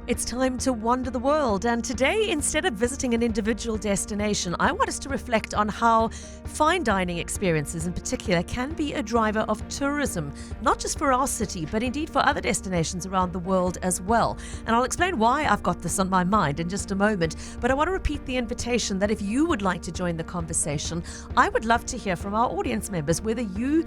It's time to wander the world, and today, instead of visiting an individual destination, I want us to reflect on how fine dining experiences in particular can be a driver of tourism, not just for our city, but indeed for other destinations around the world as well. And I'll explain why I've got this on my mind in just a moment, but I want to repeat the invitation that if you would like to join the conversation, I would love to hear from our audience members whether you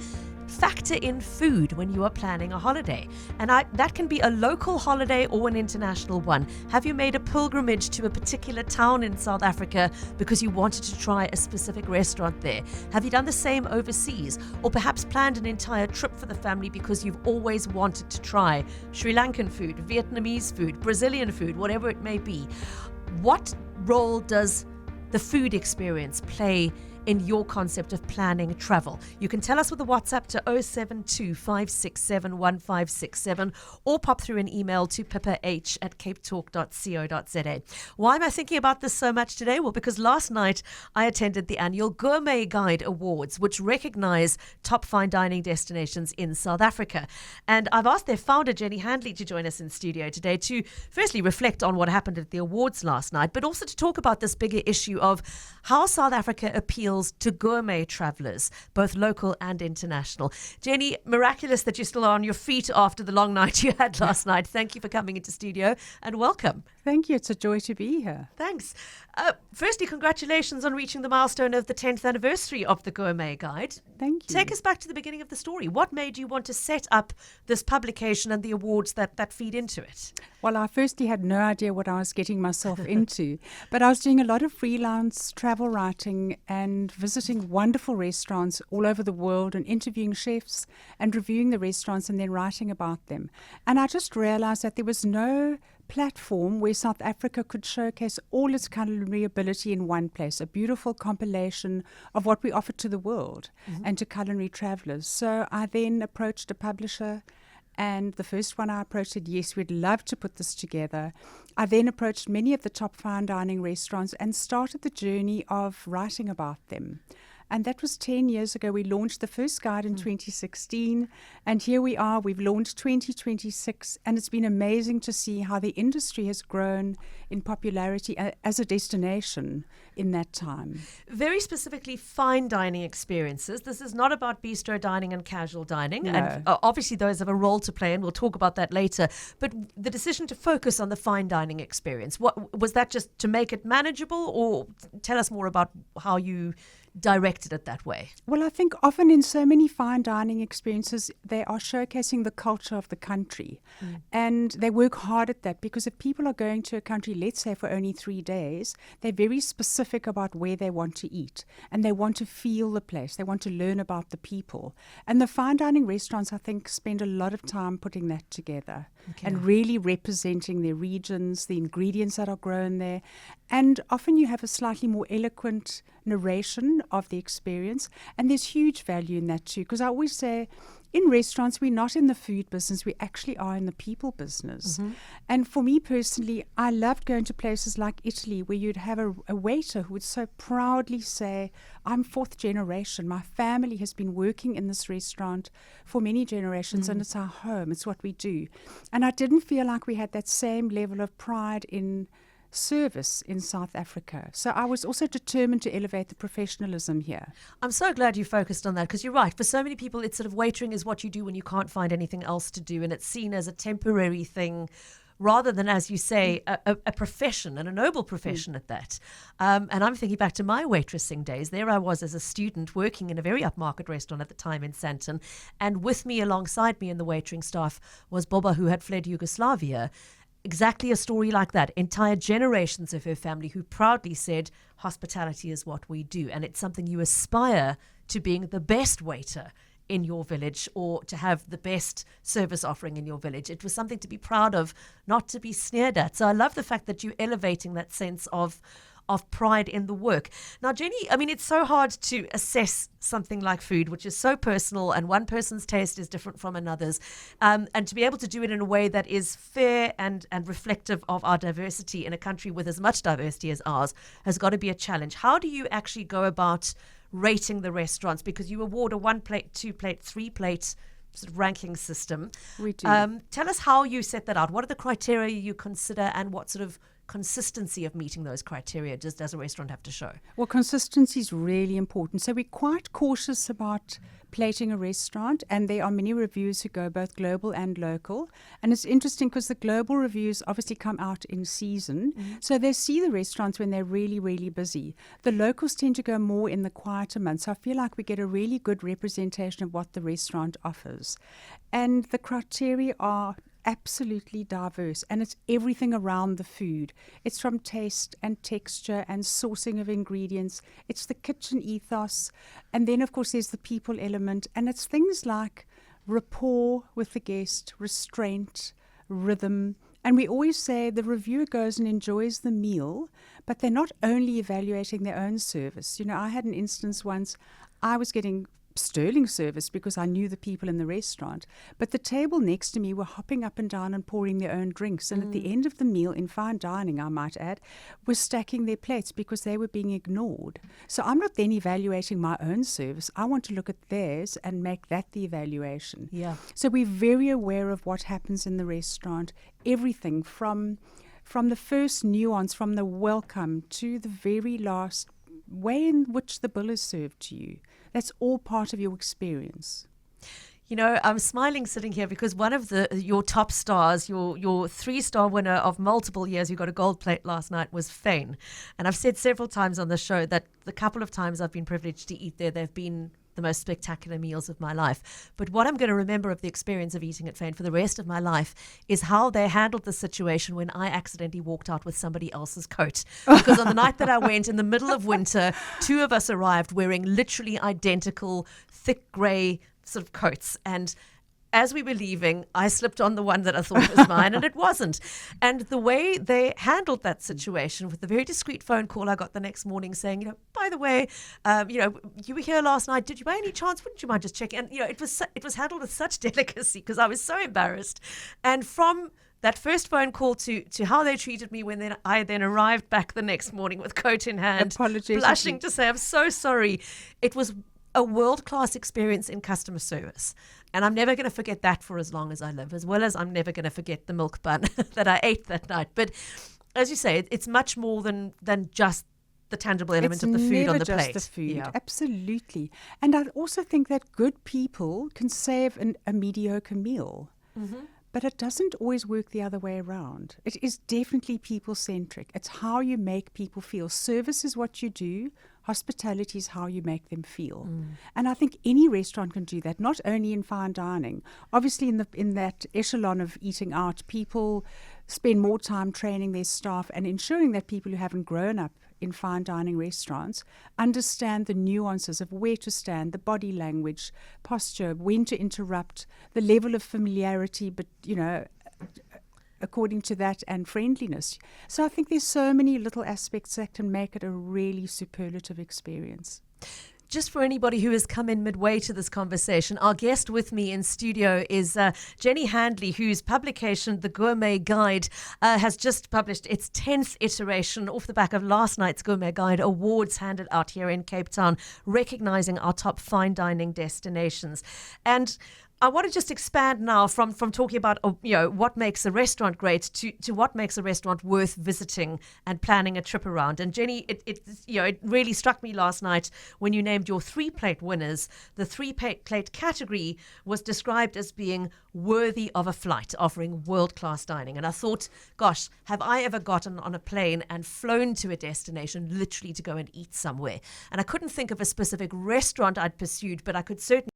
factor in food when you are planning a holiday. And that can be a local holiday or an international one. Have you made a pilgrimage to a particular town in South Africa because you wanted to try a specific restaurant there? Have you done the same overseas? Or perhaps planned an entire trip for the family because you've always wanted to try Sri Lankan food, Vietnamese food, Brazilian food, whatever it may be? What role does the food experience play in your concept of planning travel? You can tell us with a WhatsApp to 072-567-1567 or pop through an email to pippa@capetalk.co.za. Why am I thinking about this so much today? Well, because last night I attended the annual Gourmet Guide Awards, which recognize top fine dining destinations in South Africa. And I've asked their founder, Jenny Handley, to join us in studio today to firstly reflect on what happened at the awards last night, but also to talk about this bigger issue of how South Africa appeals to gourmet travelers, both local and international. Jenny, miraculous that you're still on your feet after the long night you had last night. Thank you for coming into studio and welcome. Thank you. It's a joy to be here. Thanks. Firstly, congratulations on reaching the milestone of the 10th anniversary of the Gourmet Guide. Thank you. Take us back to the beginning of the story. What made you want to set up this publication and the awards that feed into it? Well, I firstly had no idea what I was getting myself into, but I was doing a lot of freelance travel writing and visiting wonderful restaurants all over the world and interviewing chefs and reviewing the restaurants and then writing about them. And I just realized that there was no platform where South Africa could showcase all its culinary ability in one place, a beautiful compilation of what we offer to the world and to culinary travelers. So I then approached a publisher, and the first one I approached said, yes, we'd love to put this together. I then approached many of the top fine dining restaurants and started the journey of writing about them. And that was 10 years ago. We launched the first guide in 2016. And here we are. We've launched 2026. And it's been amazing to see how the industry has grown in popularity as a destination in that time. Very specifically, fine dining experiences. This is not about bistro dining and casual dining. No. And obviously, those have a role to play, and we'll talk about that later. But the decision to focus on the fine dining experience, what was that, just to make it manageable? Or tell us more about how you directed it that way? Well, I think often in so many fine dining experiences, they are showcasing the culture of the country. And they work hard at that, because if people are going to a country, let's say for only 3 days, they're very specific about where they want to eat. And they want to feel the place. They want to learn about the people. And the fine dining restaurants, I think, spend a lot of time putting that together and really representing their regions, the ingredients that are grown there. And often you have a slightly more eloquent narration of the experience. And there's huge value in that too, because I always say, in restaurants, we're not in the food business, we actually are in the people business. And for me personally, I loved going to places like Italy, where you'd have a waiter who would so proudly say, I'm 4th generation, my family has been working in this restaurant for many generations, and it's our home, it's what we do. And I didn't feel like we had that same level of pride in service in South Africa. So I was also determined to elevate the professionalism here. I'm so glad you focused on that, because you're right. For so many people, it's sort of waitering is what you do when you can't find anything else to do, and it's seen as a temporary thing rather than, as you say, a profession, and a noble profession at that. And I'm thinking back to my waitressing days. There I was as a student working in a very upmarket restaurant at the time in Sandton, and with me, alongside me in the waitering staff, was Boba, who had fled Yugoslavia. Exactly a story like that. Entire generations of her family who proudly said, hospitality is what we do. And it's something you aspire to, being the best waiter in your village, or to have the best service offering in your village. It was something to be proud of, not to be sneered at. So I love the fact that you're elevating that sense of pride in the work. Now, Jenny, I mean, it's so hard to assess something like food, which is so personal, and one person's taste is different from another's. And to be able to do it in a way that is fair and reflective of our diversity in a country with as much diversity as ours has got to be a challenge. How do you actually go about rating the restaurants? Because you award a 1 plate, 2 plate, 3 plate sort of ranking system. We do. Tell us how you set that out. What are the criteria you consider, and what sort of consistency of meeting those criteria does a restaurant have to show? Well, consistency is really important. So we're quite cautious about plating a restaurant, and there are many reviews who go both global and local. And it's interesting because the global reviews obviously come out in season. So they see the restaurants when they're really, really busy. The locals tend to go more in the quieter months. So I feel like we get a really good representation of what the restaurant offers. And the criteria are absolutely diverse, and it's everything around the food. It's from taste and texture and sourcing of ingredients. It's the kitchen ethos, and then of course there's the people element, and it's things like rapport with the guest, restraint, rhythm. And we always say the reviewer goes and enjoys the meal, but they're not only evaluating their own service. I had an instance once, I was getting sterling service because I knew the people in the restaurant, but the table next to me were hopping up and down and pouring their own drinks, and at the end of the meal, in fine dining I might add, were stacking their plates because they were being ignored. So I'm not then evaluating my own service. I want to look at theirs and make that the evaluation. Yeah. So we're very aware of what happens in the restaurant, everything from the first nuance, from the welcome to the very last way in which the bill is served to you. That's all part of your experience. I'm smiling sitting here because one of your top stars, your 3-star winner of multiple years, who got a gold plate last night, was Fane. And I've said several times on the show that the couple of times I've been privileged to eat there, they've been the most spectacular meals of my life. But what I'm going to remember of the experience of eating at Fane for the rest of my life is how they handled the situation when I accidentally walked out with somebody else's coat. Because on the night that I went, in the middle of winter, 2 of us arrived wearing literally identical, thick grey sort of coats. And as we were leaving, I slipped on the one that I thought was mine, and it wasn't. And the way they handled that situation, with the very discreet phone call I got the next morning saying, by the way, you were here last night. Did you by any chance, wouldn't you mind just checking? And, it was handled with such delicacy because I was so embarrassed. And from that first phone call to how they treated me when I arrived back the next morning with coat in hand, blushing to say, I'm so sorry. It was a world-class experience in customer service. And I'm never going to forget that for as long as I live, as well as I'm never going to forget the milk bun that I ate that night. But as you say, it's much more than just the tangible element of the food on the plate. It's never just the food, absolutely. And I also think that good people can save a mediocre meal. Mm-hmm. But it doesn't always work the other way around. It is definitely people-centric. It's how you make people feel. Service is what you do. Hospitality is how you make them feel. And I think any restaurant can do that, not only in fine dining. Obviously, in that echelon of eating out, people spend more time training their staff and ensuring that people who haven't grown up in fine dining restaurants understand the nuances of where to stand, the body language, posture, when to interrupt, the level of familiarity, but, according to that, and friendliness. So I think there's so many little aspects that can make it a really superlative experience. Just for anybody who has come in midway to this conversation, our guest with me in studio is Jenny Handley, whose publication, The Gourmet Guide, has just published its 10th iteration off the back of last night's Gourmet Guide awards handed out here in Cape Town, recognizing our top fine dining destinations. And I want to just expand now from talking about what makes a restaurant great to what makes a restaurant worth visiting and planning a trip around. And Jenny, it really struck me last night when you named your 3-plate winners. The 3-plate category was described as being worthy of a flight, offering world-class dining. And I thought, gosh, have I ever gotten on a plane and flown to a destination literally to go and eat somewhere? And I couldn't think of a specific restaurant I'd pursued, but I could certainly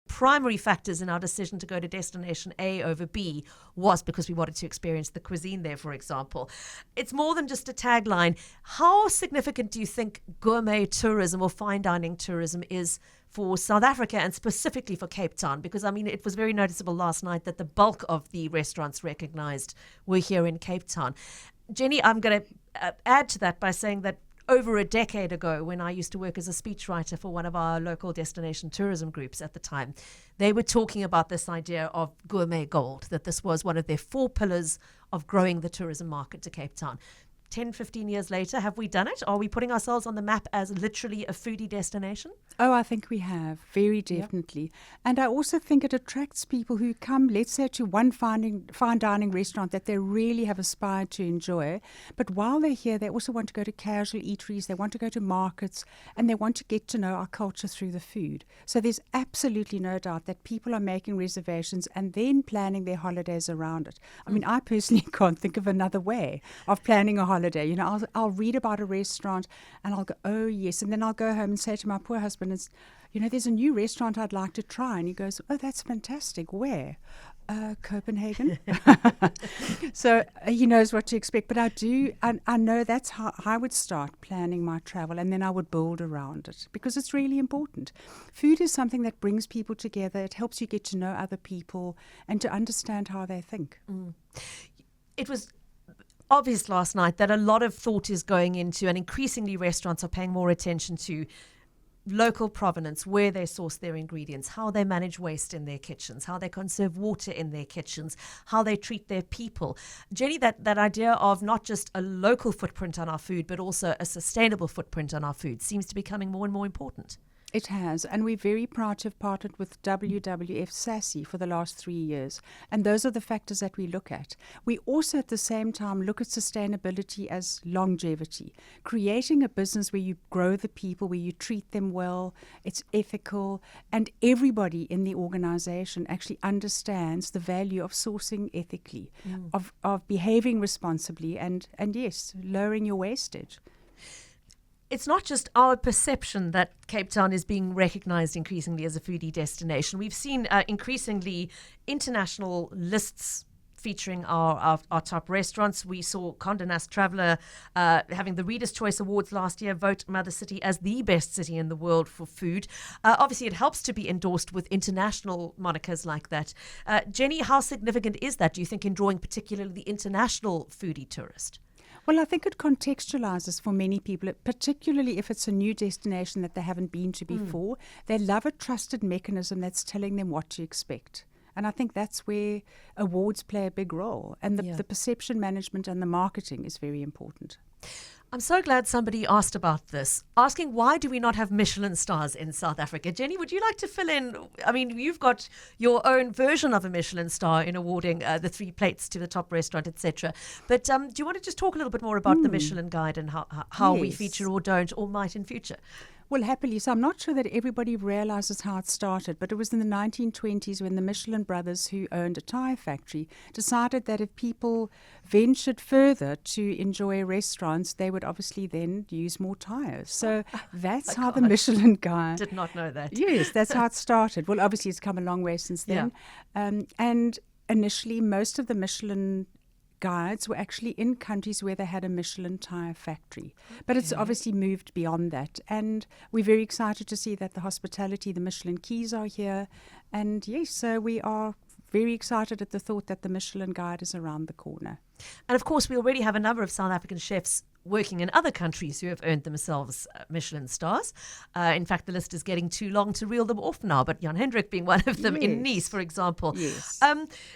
primary factors in our decision to go to destination A over B was because we wanted to experience the cuisine there, for example. It's more than just a tagline. How significant do you think gourmet tourism or fine dining tourism is for South Africa and specifically for Cape Town? Because, it was very noticeable last night that the bulk of the restaurants recognized were here in Cape Town. Jenny, I'm going to add to that by saying that over a decade ago, when I used to work as a speechwriter for one of our local destination tourism groups at the time, they were talking about this idea of gourmet gold, that this was one of their 4 pillars of growing the tourism market to Cape Town. 10, 15 years later? Have we done it? Are we putting ourselves on the map as literally a foodie destination? Oh, I think we have, very definitely. And I also think it attracts people who come, let's say, to one fine dining restaurant that they really have aspired to enjoy. But while they're here, they also want to go to casual eateries, they want to go to markets, and they want to get to know our culture through the food. So there's absolutely no doubt that people are making reservations and then planning their holidays around it. I mean, I personally can't think of another way of planning a holiday. You know, I'll read about a restaurant and I'll go, oh, yes. And then I'll go home and say to my poor husband, you know, there's a new restaurant I'd like to try. And he goes, oh, that's fantastic. Where? Copenhagen. So he knows what to expect. But I know that's how I would start planning my travel, and then I would build around it because it's really important. Food is something that brings people together. It helps you get to know other people and to understand how they think. It was obvious last night that a lot of thought is going into, and increasingly restaurants are paying more attention to, local provenance, where they source their ingredients, how they manage waste in their kitchens, how they conserve water in their kitchens, how they treat their people. Jenny, that idea of not just a local footprint on our food, but also a sustainable footprint on our food seems to be becoming more and more important. It has, and we're very proud to have partnered with WWF SASSI for the last 3 years, and those are the factors that we look at. We also at the same time look at sustainability as longevity, creating a business where you grow the people, where you treat them well, it's ethical, and everybody in the organization actually understands the value of sourcing ethically, of behaving responsibly, and yes, lowering your wastage. It's not just our perception that Cape Town is being recognized increasingly as a foodie destination. We've seen increasingly international lists featuring our top restaurants. We saw Condé Nast Traveller having the Reader's Choice Awards last year vote Mother City as the best city in the world for food. Obviously, it helps to be endorsed with international monikers like that. Jenny, how significant is that, do you think, in drawing particularly the international foodie tourist? Well, I think it contextualizes for many people, particularly if it's a new destination that they haven't been to before. They love a trusted mechanism that's telling them what to expect. And I think that's where awards play a big role. And the perception management and the marketing is very important. I'm so glad somebody asked about this, asking why do we not have Michelin stars in South Africa? Jenny, would you like to fill in? I mean, you've got your own version of a Michelin star in awarding the 3 plates to the top restaurant, etc. But do you want to just talk a little bit more about the Michelin Guide and how we feature or don't or might in future? Well, happily. So I'm not sure that everybody realizes how it started, but it was in the 1920s when the Michelin brothers, who owned a tyre factory, decided that if people ventured further to enjoy restaurants, they would obviously then use more tyres. So that's how the Michelin Guide... Did not know that. Yes, that's how it started. Well, obviously it's come a long way since then. And initially, most of the Michelin guides were actually in countries where they had a Michelin tyre factory. But it's obviously moved beyond that. And we're very excited to see that the hospitality, the Michelin keys are here. And yes, so we are very excited at the thought that the Michelin Guide is around the corner. And of course, we already have a number of South African chefs working in other countries who have earned themselves Michelin stars. In fact, the list is getting too long to reel them off now, but Jan Hendrik being one of them in Nice, for example. Yes.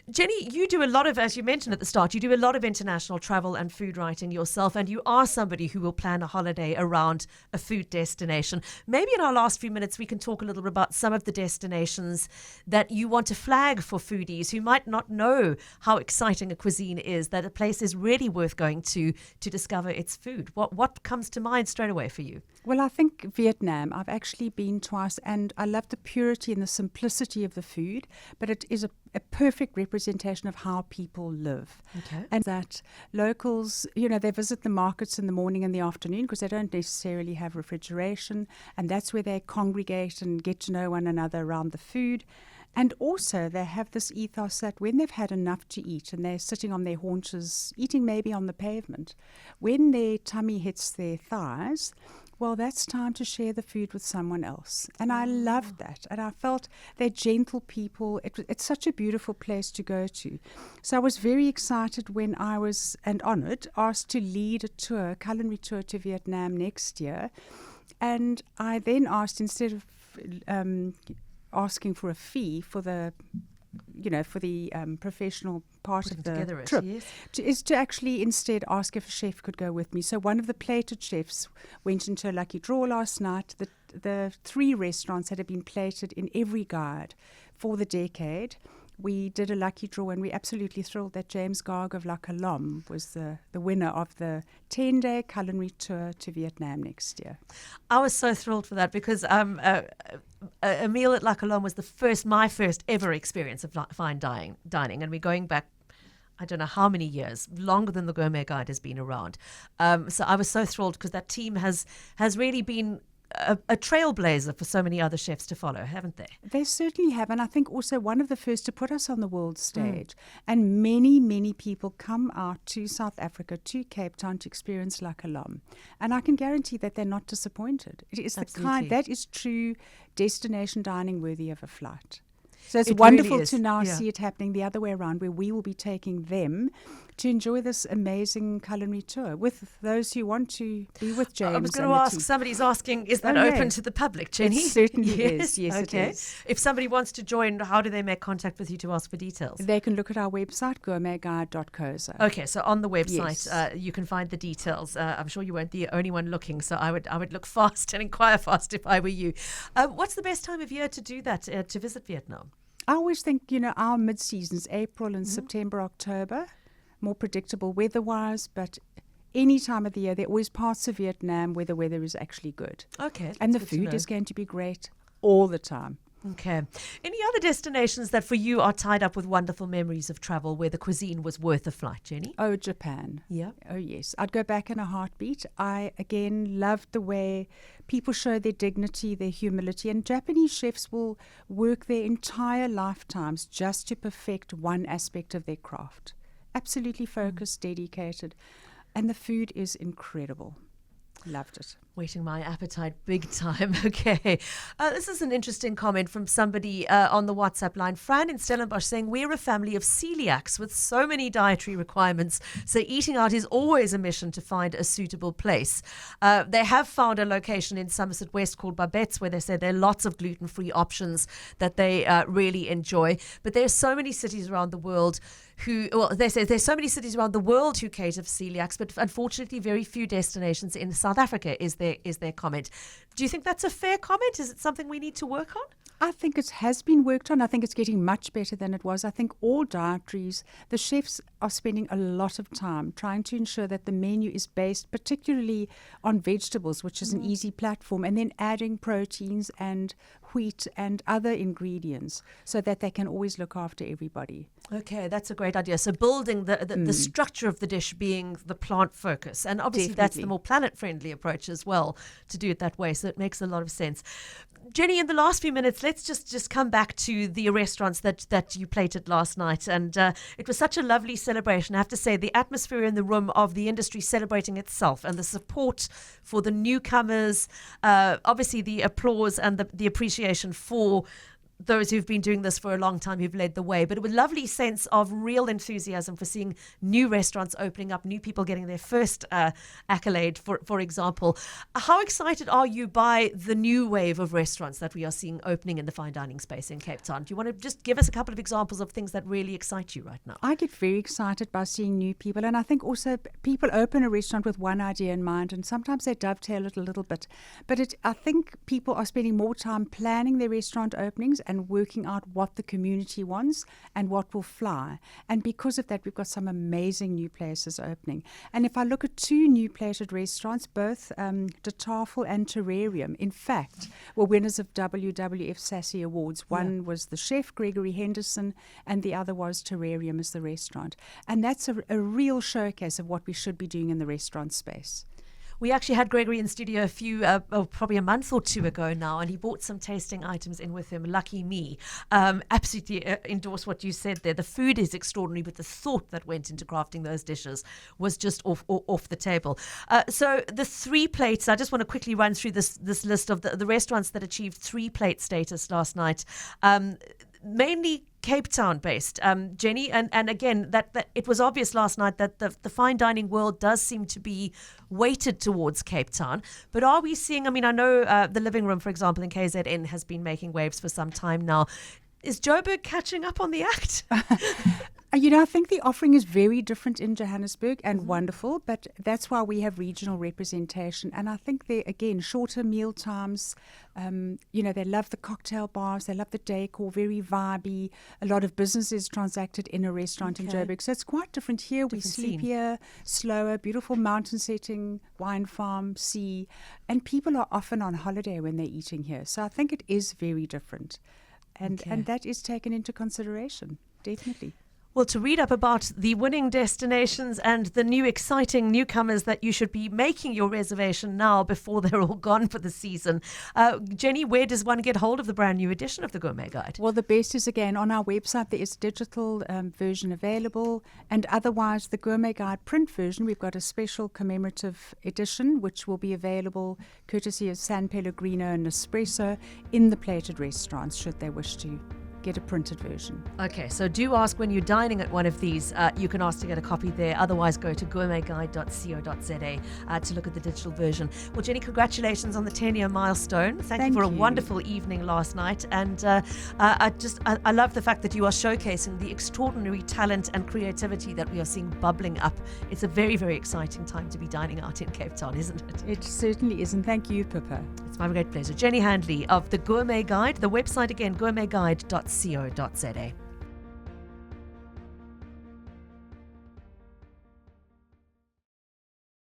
Jenny, you do a lot of, as you mentioned at the start, you do a lot of international travel and food writing yourself, and you are somebody who will plan a holiday around a food destination. Maybe in our last few minutes, we can talk a little bit about some of the destinations that you want to flag for foodies who might not know how exciting a cuisine is, that a place is really worth going to discover its food. What comes to mind straight away for you? Well, I think Vietnam. I've actually been twice, and I love the purity and the simplicity of the food, but it is a perfect representation of how people live. Okay. And that locals, you know, they visit the markets in the morning and the afternoon because they don't necessarily have refrigeration, and that's where they congregate and get to know one another around the food. And also they have this ethos that when they've had enough to eat and they're sitting on their haunches, eating maybe on the pavement, when their tummy hits their thighs, well, that's time to share the food with someone else. And I loved that. And I felt they're gentle people. It's such a beautiful place to go to. So I was very excited when I was, and honoured, asked to lead a tour, a culinary tour to Vietnam next year. And I then asked, instead of asking for a fee for the for the professional part Putting of the together trip, yes. is to actually instead ask if a chef could go with me. So one of the plated chefs went into a lucky draw last night. The 3 restaurants that have been plated in every guide for the decade. We did a lucky draw, and we're absolutely thrilled that James Garg of La Colombe was the winner of the 10-day culinary tour to Vietnam next year. I was so thrilled for that because a meal at La Colombe was my first ever experience of fine dining, and we're going back I don't know how many years, longer than the Gourmet Guide has been around. So I was so thrilled because that team has really been a trailblazer for so many other chefs to follow, haven't they? They certainly have, and I think also one of the first to put us on the world stage. And many, many people come out to South Africa, to Cape Town, to experience La Colombe. And I can guarantee that they're not disappointed. It is that is true destination dining worthy of a flight. So it's wonderful to now see it happening the other way around, where we will be taking them to enjoy this amazing culinary tour with those who want to be with James. I was going to ask, somebody's asking, is that open to the public, Jenny? It certainly is. Yes, okay. It is. If somebody wants to join, how do they make contact with you to ask for details? They can look at our website, gourmetguide.co. Okay, so on the website, you can find the details. I'm sure you weren't the only one looking, so I would look fast and inquire fast if I were you. What's the best time of year to do that, to visit Vietnam? I always think, our mid-seasons, April and September, October, more predictable weather-wise, but any time of the year, there are always parts of Vietnam where the weather is actually good. Okay. And the food is going to be great all the time. Okay. Any other destinations that for you are tied up with wonderful memories of travel where the cuisine was worth a flight, Jenny? Oh, Japan. Yeah. Oh, yes. I'd go back in a heartbeat. I, again, loved the way people show their dignity, their humility. And Japanese chefs will work their entire lifetimes just to perfect one aspect of their craft. Absolutely focused, dedicated. And the food is incredible. Loved it. Whetting my appetite big time. Okay. This is an interesting comment from somebody on the WhatsApp line. Fran in Stellenbosch saying, we're a family of celiacs with so many dietary requirements, so eating out is always a mission to find a suitable place. They have found a location in Somerset West called Babette's where they say there are lots of gluten-free options that they really enjoy. But there's so many cities around the world they say there's so many cities around the world who cater for celiacs, but unfortunately very few destinations in South Africa is their comment. Do you think that's a fair comment? Is it something we need to work on? I think it has been worked on. I think it's getting much better than it was. I think all dietaries, the chefs are spending a lot of time trying to ensure that the menu is based particularly on vegetables, which is an easy platform, and then adding proteins and wheat and other ingredients so that they can always look after everybody. Okay, that's a great idea. So building the structure of the dish being the plant focus. And obviously that's the more planet-friendly approach as well to do it that way. So it makes a lot of sense. Jenny, in the last few minutes, let's just come back to the restaurants that you plated last night. And it was such a lovely celebration. I have to say, the atmosphere in the room of the industry celebrating itself and the support for the newcomers, obviously the applause and the appreciation for those who've been doing this for a long time, who've led the way. But it was a lovely sense of real enthusiasm for seeing new restaurants opening up, new people getting their first accolade, for example. How excited are you by the new wave of restaurants that we are seeing opening in the fine dining space in Cape Town? Do you want to just give us a couple of examples of things that really excite you right now? I get very excited by seeing new people. And I think also people open a restaurant with one idea in mind, and sometimes they dovetail it a little bit. But I think people are spending more time planning their restaurant openings and working out what the community wants and what will fly. And because of that, we've got some amazing new places opening. And if I look at 2 new plated restaurants, both De Tafel and Terrarium, in fact, were winners of WWF Sassy Awards. One was the chef, Gregory Henderson, and the other was Terrarium as the restaurant. And that's a real showcase of what we should be doing in the restaurant space. We actually had Gregory in studio probably a month or 2 ago now, and he brought some tasting items in with him. Lucky me. Absolutely endorse what you said there. The food is extraordinary, but the thought that went into crafting those dishes was just off the table. So the 3 plates, I just want to quickly run through this list of the restaurants that achieved 3-plate status last night. Mainly Cape Town based, Jenny, and again that it was obvious last night that the fine dining world does seem to be weighted towards Cape Town. But are we seeing? I mean, I know the Living Room, for example, in KZN has been making waves for some time now. Is Joburg catching up on the act? I think the offering is very different in Johannesburg and wonderful, but that's why we have regional representation. And I think they're, again, shorter meal times. They love the cocktail bars, they love the decor, very vibey. A lot of business is transacted in a restaurant in Joburg. So it's quite different here. We sleep here, slower, beautiful mountain setting, wine farm, sea. And people are often on holiday when they're eating here. So I think it is very different. And that is taken into consideration, definitely. Well, to read up about the winning destinations and the new exciting newcomers that you should be making your reservation now before they're all gone for the season. Jenny, where does one get hold of the brand new edition of the Gourmet Guide? Well, the best is, again, on our website. There is a digital version available. And otherwise, the Gourmet Guide print version, we've got a special commemorative edition, which will be available courtesy of San Pellegrino and Nespresso in the plated restaurants, should they wish to get a printed version. Okay, so do ask when you're dining at one of these. You can ask to get a copy there. Otherwise, go to gourmetguide.co.za to look at the digital version. Well, Jenny, congratulations on the 10-year milestone. Thank you for a wonderful evening last night. And I love the fact that you are showcasing the extraordinary talent and creativity that we are seeing bubbling up. It's a very, very exciting time to be dining out in Cape Town, isn't it? It certainly is, and thank you, Pippa. It's my great pleasure. Jenny Handley of the Gourmet Guide. The website again, gourmetguide.co.za.